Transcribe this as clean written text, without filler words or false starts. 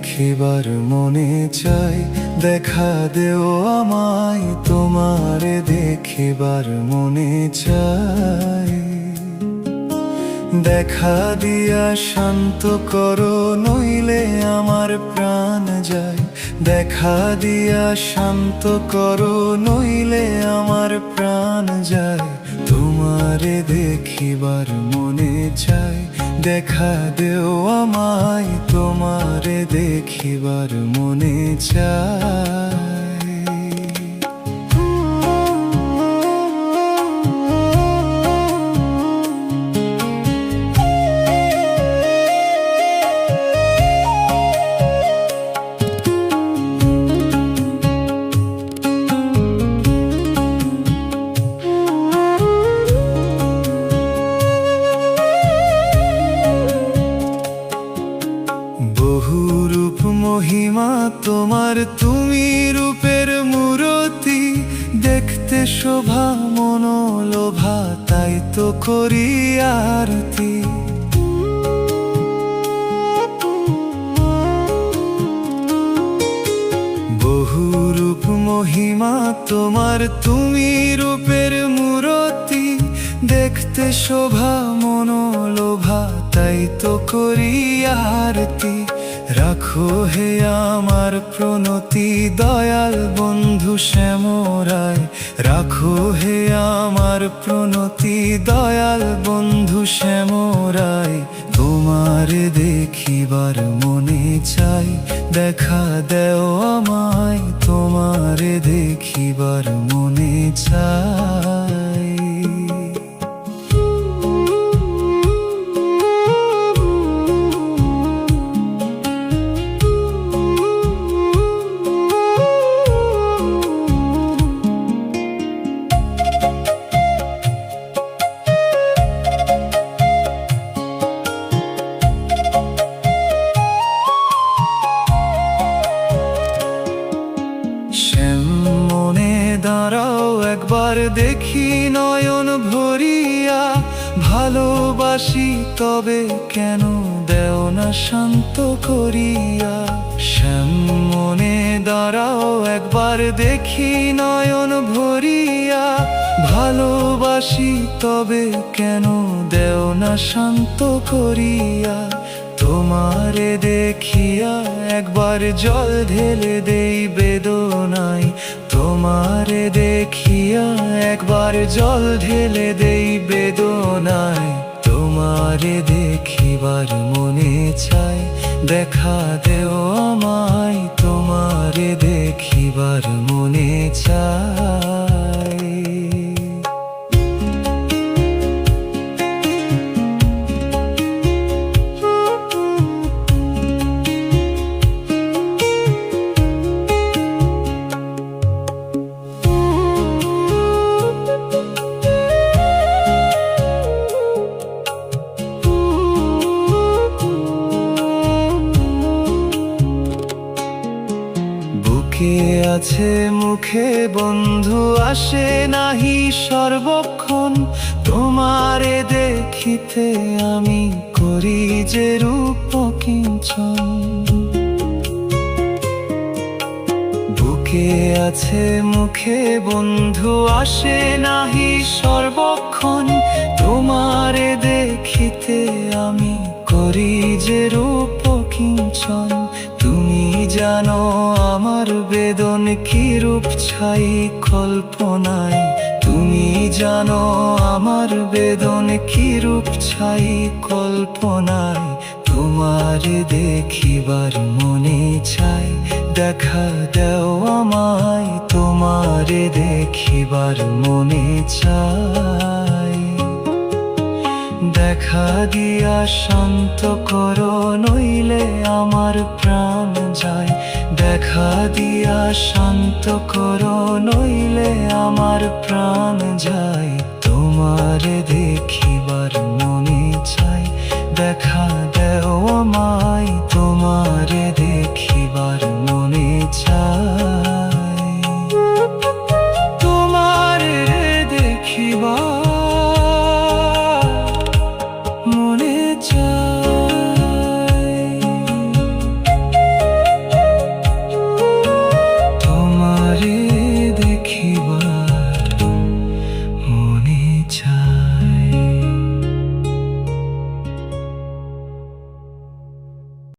দেখিবার মনে চাই, দেখা দেও আমায় তোমারে দেখিবার মনে চাই। দেখা দিয়া শান্ত করো নইলে আমার প্রাণ যায়, দেখা দিয়া শান্ত করো নইলে আমার প্রাণ যায়। তোমারে দেখিবার মনে চাই, দেখা দেও আমায় তোমারে দেখিবার মনে চাই। বহুরূপ মহিমা তোমার, তুমি রূপের মূরতি, দেখতে শোভা মনোলোভা, তাই তো করি আরতি। বহুরূপ মহিমা তোমার, তুমি রূপের মূরতি, দেখতে শোভা মনোলোভা, তাই তো করি আরতি। রাখো হে আমার প্রণতি দয়াল বন্ধু শ্যামরায়, রাখো হে আমার প্রণতি দয়াল বন্ধু শ্যামরায়। তোমারে দেখিবার মনে চাই, দেখা দেও আমায় তোমারে দেখিবার মনে চাই। মনে দাঁড়াও একবার দেখি নয়ন ভরিয়া, ভালোবাসি তবে কেন দেও না শান্ত করিয়া। শ্যাম মনে দাঁড়াও একবার দেখি নয়ন ভরিয়া, ভালোবাসি তবে কেন দেও না শান্ত করিয়া। তোমারে দেখিয়া একবার জল ঢেলে দেই বেদনায়, তোমারে দেখিয়া একবার জল ঢেলে দেই বেদনায়। তোমারে দেখিবার মনে চাই, দেখা দেও আমায় তোমারে দেখিবার মনে চাই। আছে মুখে বন্ধু আসে নাহি সর্বক্ষণ, তোমারে দেখিতে আমি করি যে রূপ কিঞ্চন। বুকে আছে মুখে বন্ধু আসে নাহি সর্বক্ষণ, তোমারে দেখিতে আমি করি যে রূপ কিঞ্চন। তুমি জানো আমার বেদন কি রূপ ছাই কল্পনায়, তুমি জানো আমার বেদন কি রূপ ছাই কল্পনায়। তোমারে দেখিবার মনে চাই, দেখা দেও আমায় তোমারে দেখিবার মনে চাই। দেখা দিয়া শান্ত করো নইলে আমার প্রাণ যায়, দেখা দিয়া শান্ত করো নইলে আমার প্রাণ যায়। তোমারে দেখিবার মনে চাই, দেখা